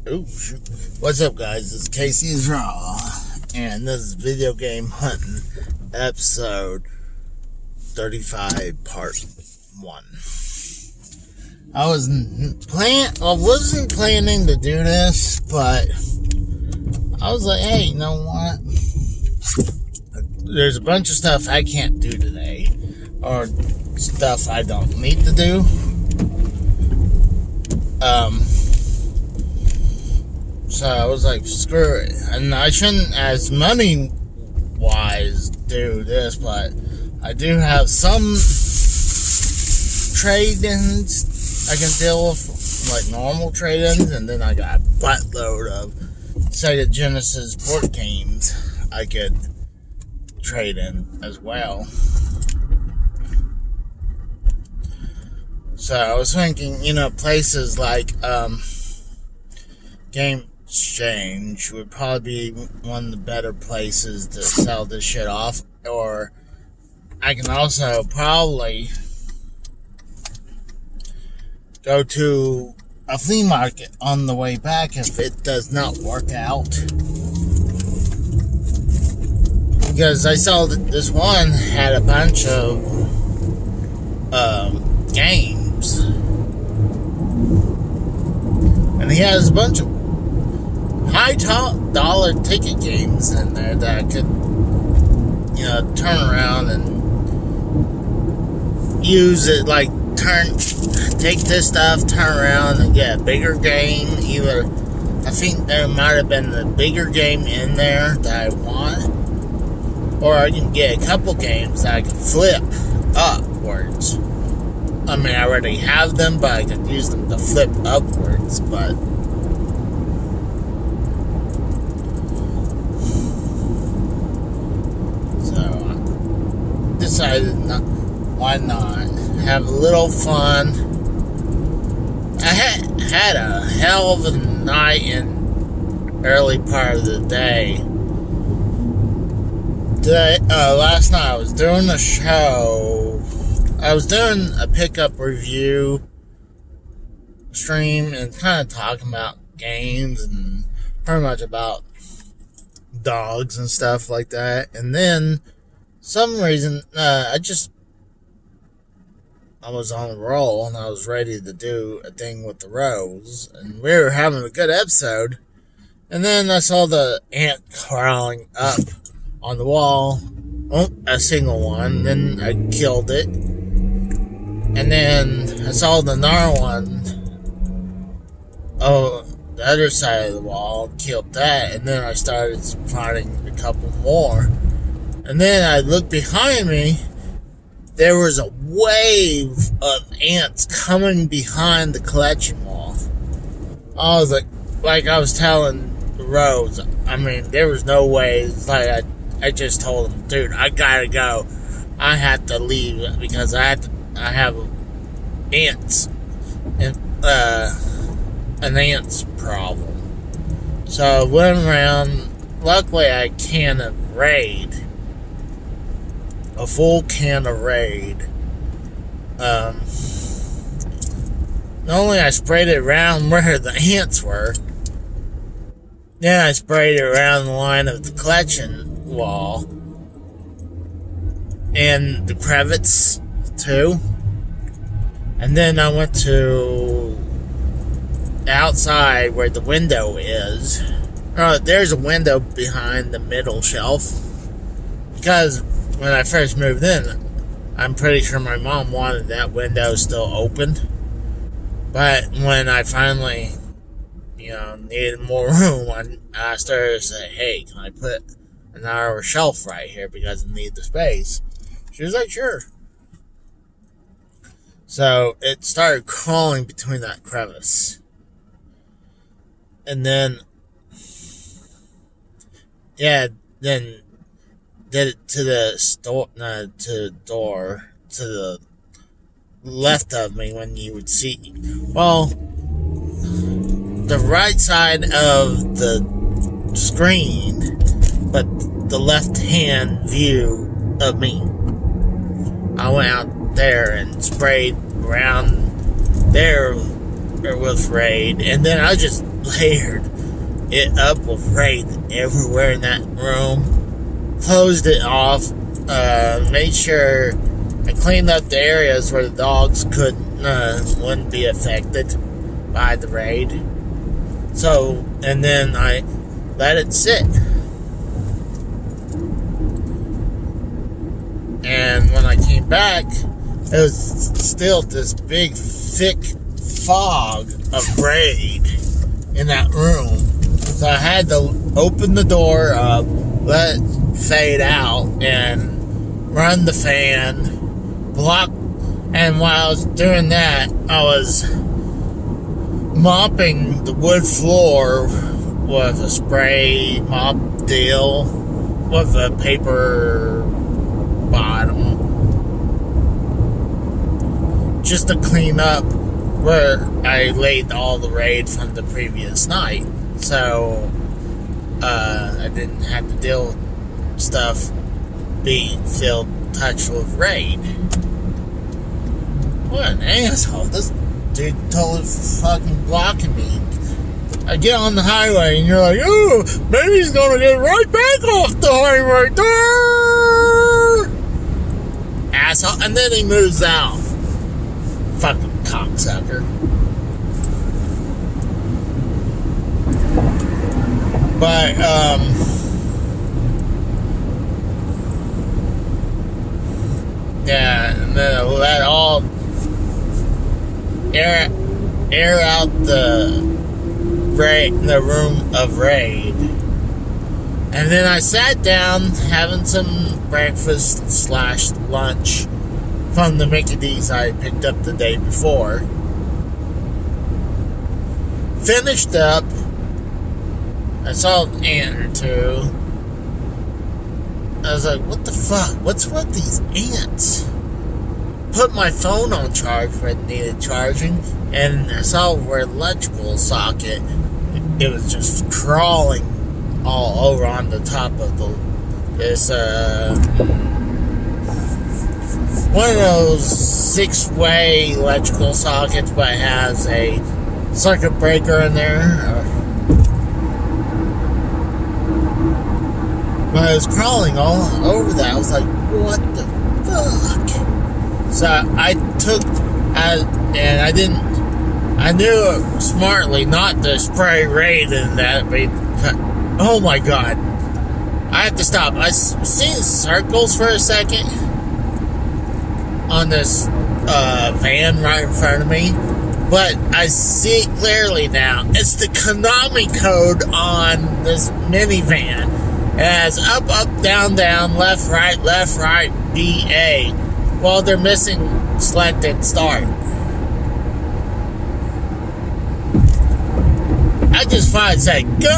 Ooh, shoot. What's up, guys? It's Casey's Raw, and this is Video Game Hunting, episode 35, part 1. I wasn't planning to do this, but I was like, hey, you know what? There's a bunch of stuff I can't do today, or stuff I don't need to do. So I was like, screw it. And I shouldn't, as money-wise, do this, but I do have some trade-ins I can deal with, like normal trade-ins, and then I got a buttload of Sega Genesis board games I could trade in as well. So I was thinking, places like Game Exchange would probably be one of the better places to sell this shit off. Or I can also probably go to a flea market on the way back if it does not work out. Because I saw that this one had a bunch of games. And he has a bunch of high dollar ticket games in there that I could, turn around and use it, like take this stuff, turn around and get a bigger game. I think there might have been a bigger game in there that I want, or I can get a couple games that I can flip upwards. I mean, I already have them, but I could use them to flip upwards, but decided why not have a little fun. I had a hell of a night in early part of the day. Last night I was doing a show. I was doing a pickup review stream and kind of talking about games and pretty much about dogs and stuff like that. And then some reason, I was on a roll and I was ready to do a thing with the Rose, and we were having a good episode, and then I saw the ant crawling up on the wall, a single one, then I killed it, and then I saw another one, the other side of the wall, killed that, and then I started finding a couple more. And then I looked behind me, there was a wave of ants coming behind the collection wall. I was like I was telling Rose, I mean, there was no way. It's like I just told him, dude, I gotta go. I have to leave because I have ants and an ants problem. So I went around. Luckily, I can of Raid. A full can of Raid. Not only I sprayed it around where the ants were, then I sprayed it around the line of the collection wall and the crevice too. And then I went to outside where the window is. There's a window behind the middle shelf, because when I first moved in, I'm pretty sure my mom wanted that window still open. But when I finally, needed more room, I asked her to say, hey, can I put another shelf right here because I need the space? She was like, sure. So it started crawling between that crevice. And then, then did it to the door to the left of me when you would see, well, the right side of the screen, but the left hand view of me. I went out there and sprayed around there or with Raid, and then I just layered it up with Raid everywhere in that room. Closed it off. Made sure I cleaned up the areas where the dogs wouldn't be affected by the Raid. So, and then I let it sit. And when I came back, it was still this big, thick fog of Raid in that room. So I had to open the door up, let it fade out, and run the fan, block. And while I was doing that, I was mopping the wood floor with a spray mop deal with a paper bottom, just to clean up where I laid all the Raid from the previous night, so I didn't have to deal with stuff being touched with Raid. What an asshole! This dude totally fucking blocking me. I get on the highway and you're like, oh, maybe he's gonna get right back off the highway. Asshole. And then he moves out. Fucking cocksucker. But, yeah, and then I let all air out the room of Raid. And then I sat down having some breakfast / lunch from the Mickey D's I picked up the day before. Finished up. I saw an ant or two. I was like, what the fuck? What's with these ants? Put my phone on charge when it needed charging, and I saw where electrical socket, it was just crawling all over on the top of this one of those 6-way electrical sockets, but it has a circuit breaker in there. But I was crawling all over that. I was like, what the fuck? So I knew smartly not to spray Raid in that, but oh my god. I have to stop. I seen circles for a second on this van right in front of me, but I see it clearly now. It's the Konami code on this minivan. It has up, down, left, right, BA. Well, they're missing select and start. I just finally said, go!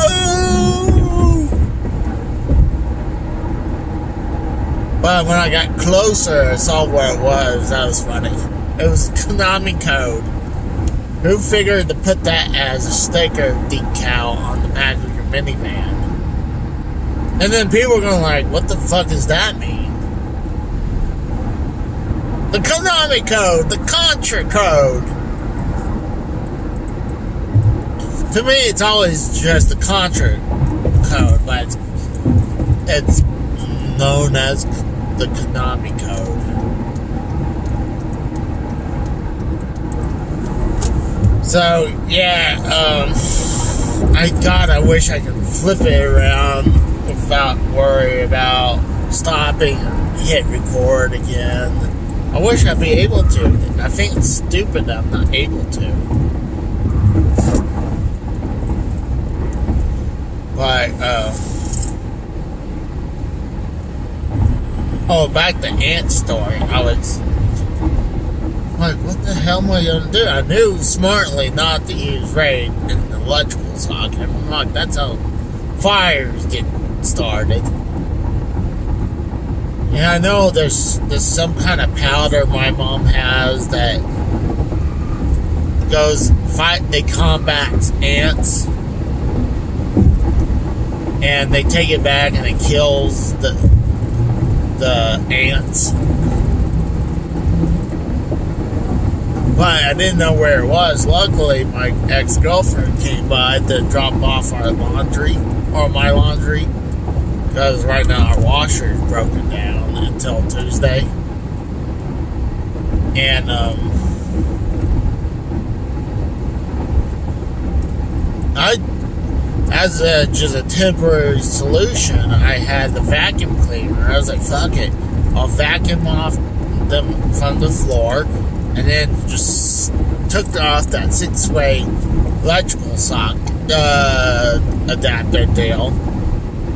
But when I got closer, I saw where it was. That was funny. It was Konami code. Who figured to put that as a sticker decal on the back of your minivan? And then people are going like, what the fuck does that mean? The Konami code, the Contra code. To me, it's always just the Contra code, but it's known as the Konami code. So, yeah, I wish I could flip it around without worry about stopping and hit record again. I wish I'd be able to. I think it's stupid that I'm not able to. But, back to Ant's story. I was like, what the hell am I going to do? I knew smartly not to use Raid in the electrical socket. I'm like, that's how fires get started. And I know there's some kind of powder my mom has that it combats ants, and they take it back and it kills the ants. But I didn't know where it was. Luckily, my ex-girlfriend came by to drop off our laundry, or my laundry, because right now our washer is broken down until Tuesday. And as just a temporary solution, I had the vacuum cleaner. I was like, fuck it, I'll vacuum off them from the floor, and then just took off that 6-way electrical sock adapter deal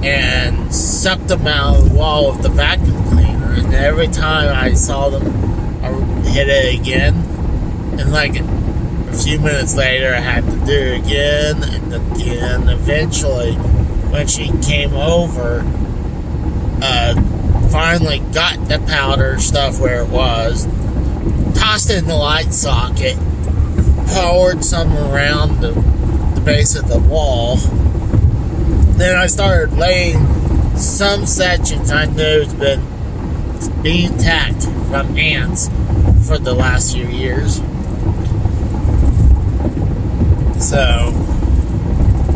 and sucked them out of the wall with the vacuum cleaner. And every time I saw them, I hit it again, and like a few minutes later I had to do it again and again. Eventually, when she came over, finally got the powder stuff where it was, tossed it in the light socket, poured some around the base of the wall. Then I started laying some sections I knew has been being attacked from ants for the last few years. So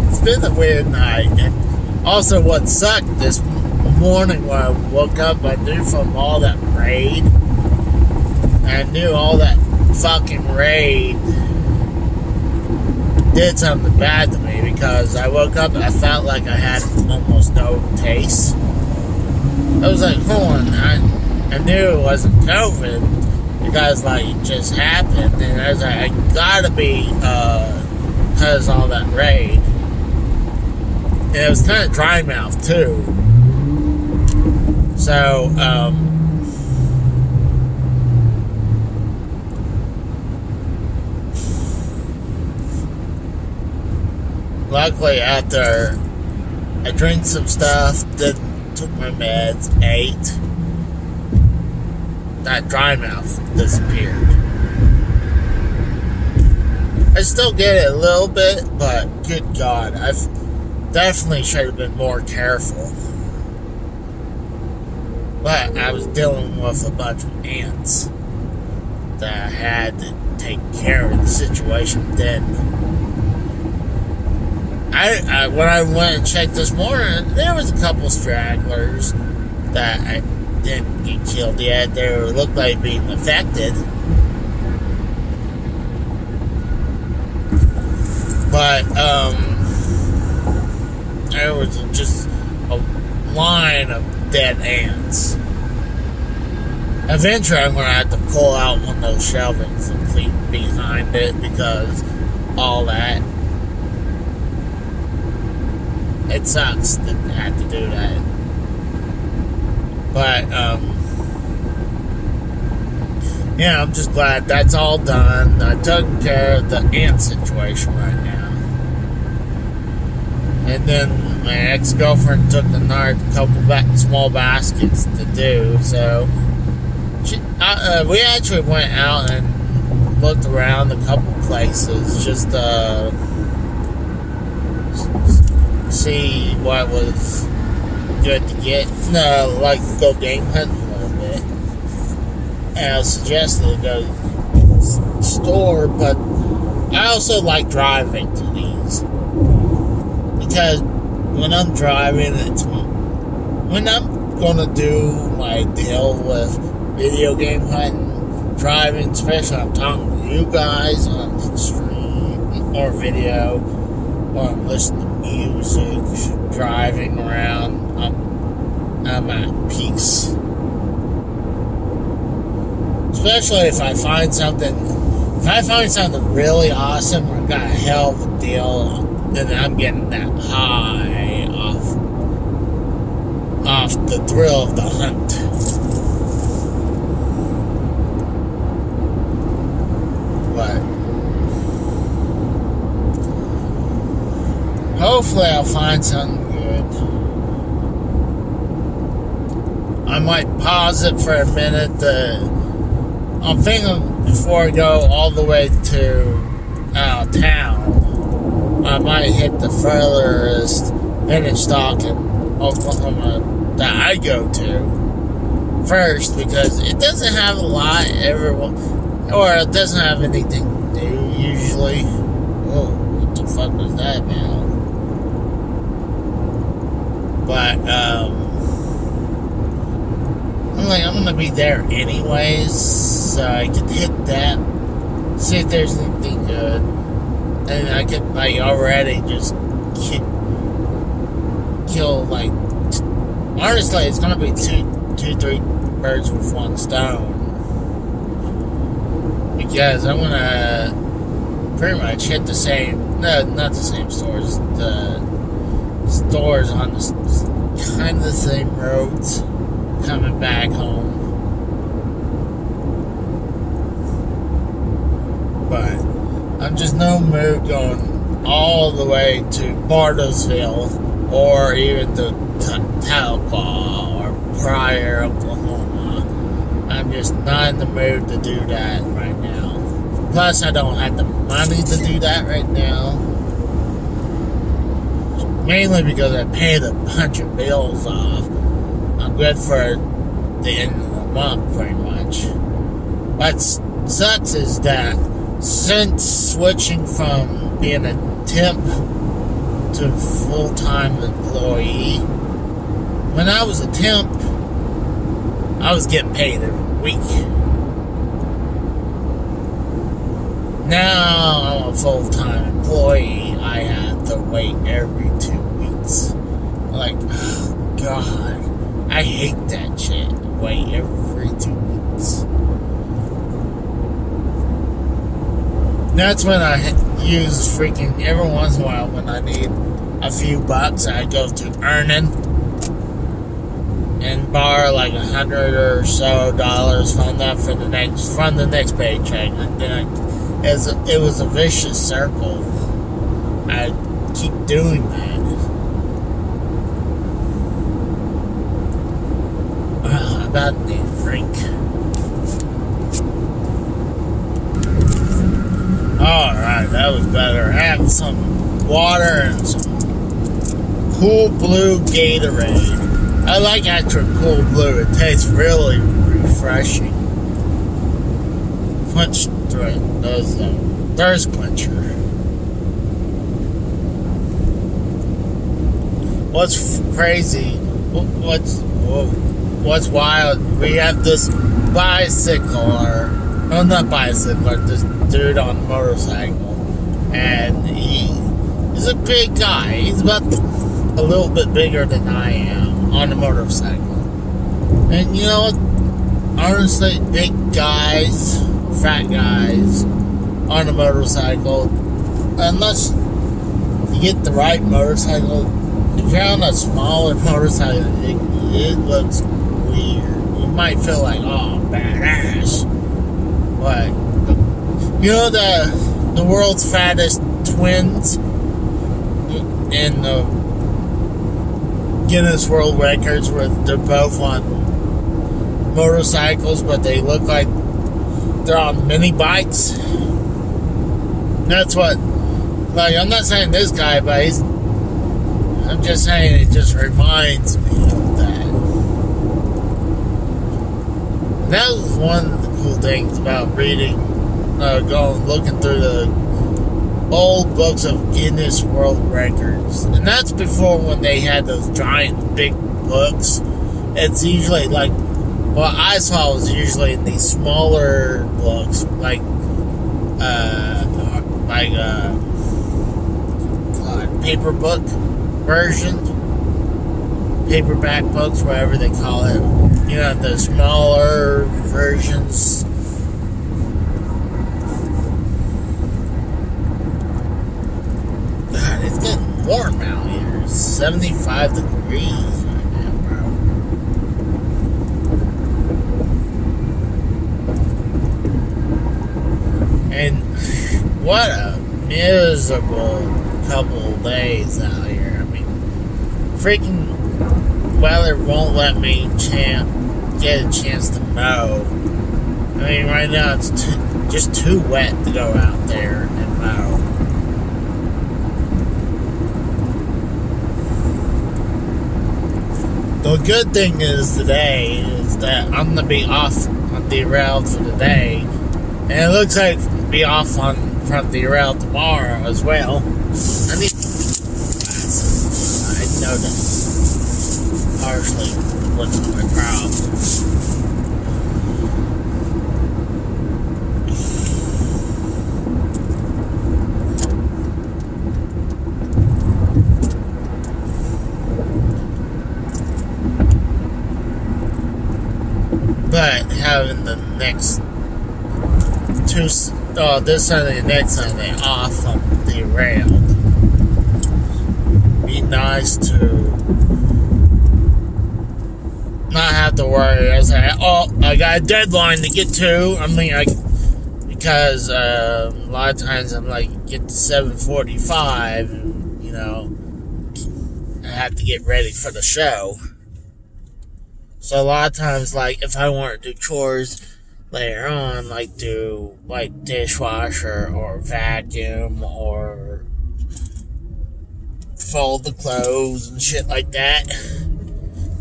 it's been a weird night. And also what sucked this morning when I woke up, I knew from all that raid, I knew all that fucking raid did something bad to me, because I woke up and I felt like I had almost no taste. I was like, hold on, I knew it wasn't COVID, because like it just happened, and I was like, I gotta be because all that raid. And it was kind of dry mouth too. So luckily, after I drank some stuff, then took my meds, ate, that dry mouth disappeared. I still get it a little bit, but good God, I've definitely should have been more careful. But I was dealing with a bunch of ants that I had to take care of the situation then. When I went and checked this morning, there was a couple stragglers that I didn't get killed yet. They looked like being affected. But there was just a line of dead ants. Eventually I'm going to have to pull out one of those shelvings and clean behind it, because all that, it sucks to have to do that. But yeah, I'm just glad that's all done. I took care of the ant situation right now. And then my ex-girlfriend took another couple small baskets to do. So we actually went out and looked around a couple places just to see what was good to get. Like go game hunting a little bit. And I suggested to go store, but I also like driving to these. Because when I'm driving, when I'm gonna do my deal with video game hunting, driving, especially I'm talking to you guys on the stream or video, or I'm listening to music, driving around, I'm at peace. Especially if I find something really awesome, or got a hell of a deal, then I'm getting that high off the thrill of the hunt. But hopefully I'll find something good. I might pause it for a minute. I'm thinking before I go all the way to town, I might hit the furthest vintage stock in Oklahoma that I go to first, because it doesn't have a lot. or it doesn't have anything new usually. Whoa, what the fuck was that, man? But I'm gonna be there anyways, so I can hit that, see if there's anything good, and I could already just kill honestly, it's gonna be three birds with one stone, because I'm gonna pretty much hit the same, no, not the same stores, the stores on the kind of the same roads coming back home. But I'm just no mood going all the way to Bartlesville or even to Tahlequah or Pryor, Oklahoma. I'm just not in the mood to do that right now. Plus, I don't have the money to do that right now. Mainly because I paid a bunch of bills off. I'm good for the end of the month, pretty much. What sucks is that since switching from being a temp to full-time employee, when I was a temp, I was getting paid every week. Now I'm a full-time employee. I have to wait every 2 weeks. Like, oh God, I hate that shit. Wait every 2 weeks. That's when I use freaking, every once in a while when I need a few bucks, I go to Earnin and borrow like $100 or so from that from the next paycheck, and then it was a vicious circle. I keep doing that. I'm about to need a drink. Alright, that was better. Have some water and some Cool Blue Gatorade. I like extra Cool Blue. It tastes really refreshing. Quench those thirst quencher. What's crazy? What's wild? We have this bicycler. No, not bicycler. This dude on a motorcycle, and he's a big guy. He's about a little bit bigger than I am on a motorcycle. And you know what? Honestly, big guys, fat guys on a motorcycle, unless you get the right motorcycle, if you're on a smaller motorcycle, it looks weird. You might feel like, oh, badass. But, you know the world's fattest twins in the Guinness World Records, where they're both on motorcycles, but they look like they're on mini bikes? That's what, I'm not saying this guy, but I'm just saying it just reminds me of that. That was one of the cool things about reading, looking through the old books of Guinness World Records. And that's before when they had those giant big books. It's usually what I saw was usually in these smaller books, paper book version, paperback books, whatever they call it. You know, the smaller versions. God, it's getting warm out here. It's 75 degrees right now, bro. And what a miserable couple of days out here. I mean, freaking weather won't let me get a chance to mow. I mean, right now it's just too wet to go out there and mow. The good thing is today is that I'm going to be off on derailed for the day. And it looks like be off on from the rail tomorrow as well. I need glasses. I know that partially what's my problem. But having the next this Sunday and next Sunday off from derailed, be nice to not have to worry. I say, I got a deadline to get to. Because a lot of times I'm like, get to 7:45, and I have to get ready for the show. So a lot of times, like, if I want to do chores later on, like do like dishwasher or vacuum or fold the clothes and shit like that,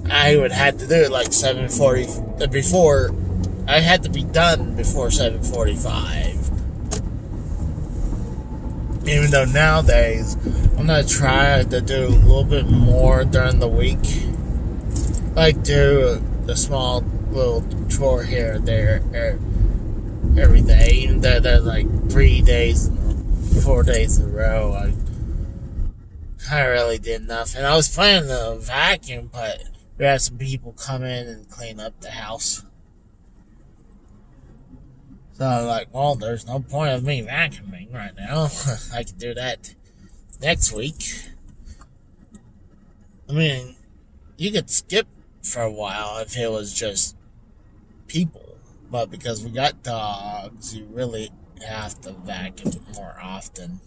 I would have to do it like 7:40 before. I had to be done before 7:45. Even though nowadays I'm gonna try to do a little bit more during the week. Like do a small little chore here and there every day. Even though there's like 3 days, 4 days in a row, I really did nothing. I was planning to vacuum, but we had some people come in and clean up the house. So I'm like, well, there's no point of me vacuuming right now. I can do that next week. I mean, you could skip for a while if it was just people, but because we got dogs, you really have to vacuum more often.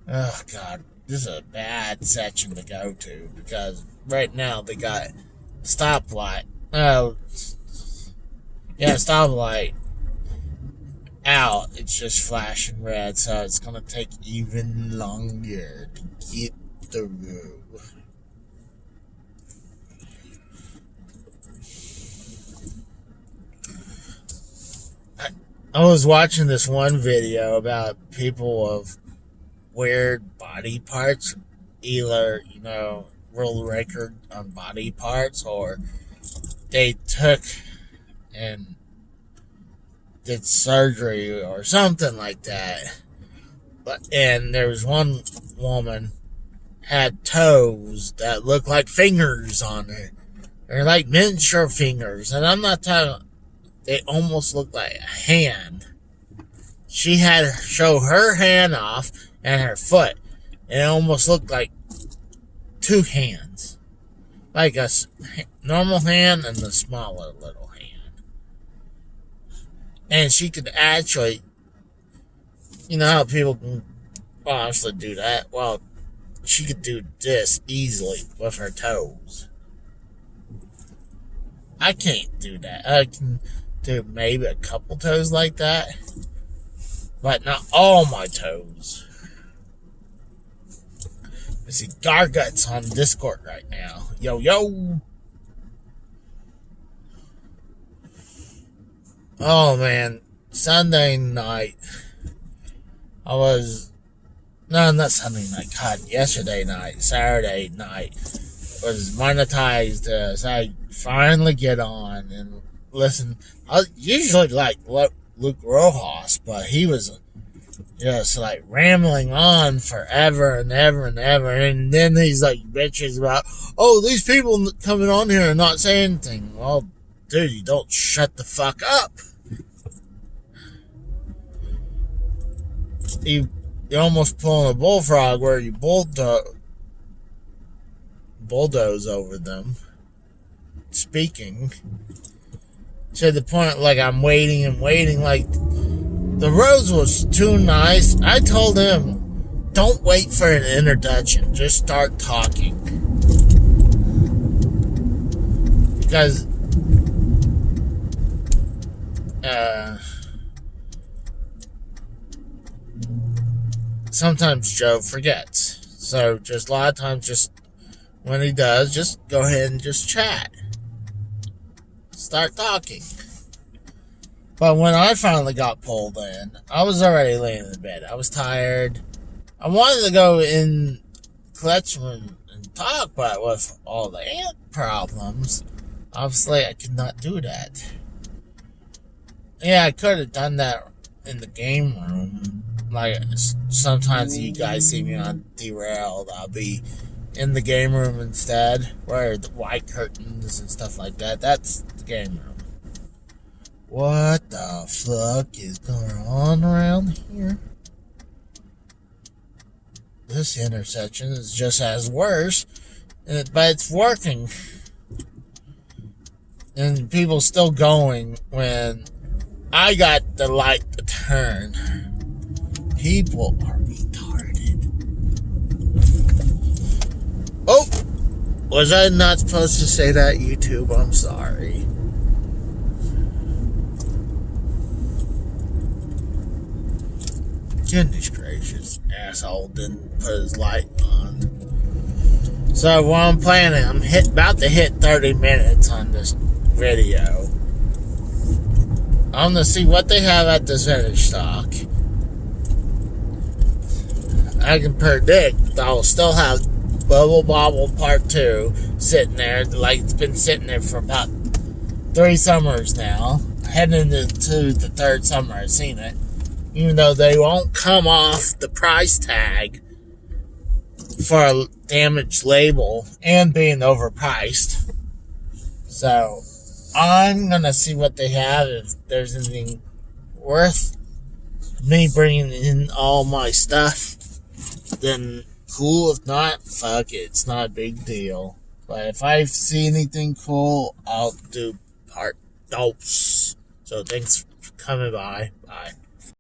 Oh God, this is a bad section to go to because right now they got stoplight. Stoplight out. It's just flashing red, so it's gonna take even longer to get through. I was watching this one video about people of weird body parts, either, world record on body parts, or they took and did surgery or something like that. And there was one woman had toes that looked like fingers on it. They're like miniature fingers, and I'm not talking. They almost looked like a hand. She had to show her hand off and her foot, and it almost looked like two hands, like a normal hand and the smaller little hand. And she could actually, how people can honestly do that. Well, she could do this easily with her toes. I can't do that. I can do maybe a couple toes like that, but not all my toes. I see Garguts on Discord right now. Yo, yo. Oh, man. Sunday night. Not Sunday night. God, yesterday night. Saturday night was monetized. So I finally get on and listen. I usually like Luke Rojas, but he was just like rambling on forever and ever and ever, and then he's like bitches about, these people coming on here and not saying anything. Well, dude, you don't shut the fuck up. You're almost pulling a bullfrog where you bulldoze over them speaking to the point like I'm waiting and waiting, like the rose was too nice. I told him, don't wait for an introduction. Just start talking. Because, sometimes Joe forgets. So, just a lot of times, just when he does, just go ahead and just chat. start talking. But when I finally got pulled in, I was already laying in bed. I was tired. I wanted to go in Kletchman and talk, but with all the ant problems, obviously I could not do that. Yeah, I could have done that in the game room. Like, sometimes you guys see me on Derailed. I'll be in the game room instead, where the white curtains and stuff like that. That's the game room. What the fuck is going on around here? This intersection is just as worse, but it's working. And people still going when I got the light to turn. People are retarded. Oh! Was I not supposed to say that, YouTube? I'm sorry. Goodness gracious, asshole didn't put his light on. So what I'm planning, I'm about to hit 30 minutes on this video. I'm gonna see what they have at this vintage stock. I can predict I'll still have Bubble Bobble Part 2 sitting there, like it's been sitting there for about 3 summers now. Heading into the 3rd summer I've seen it. Even though they won't come off the price tag for a damaged label and being overpriced. So, I'm gonna see what they have. If there's anything worth me bringing in all my stuff, then cool. If not, fuck it. It's not a big deal. But if I see anything cool, I'll do part dopes. So, thanks for coming by. Bye.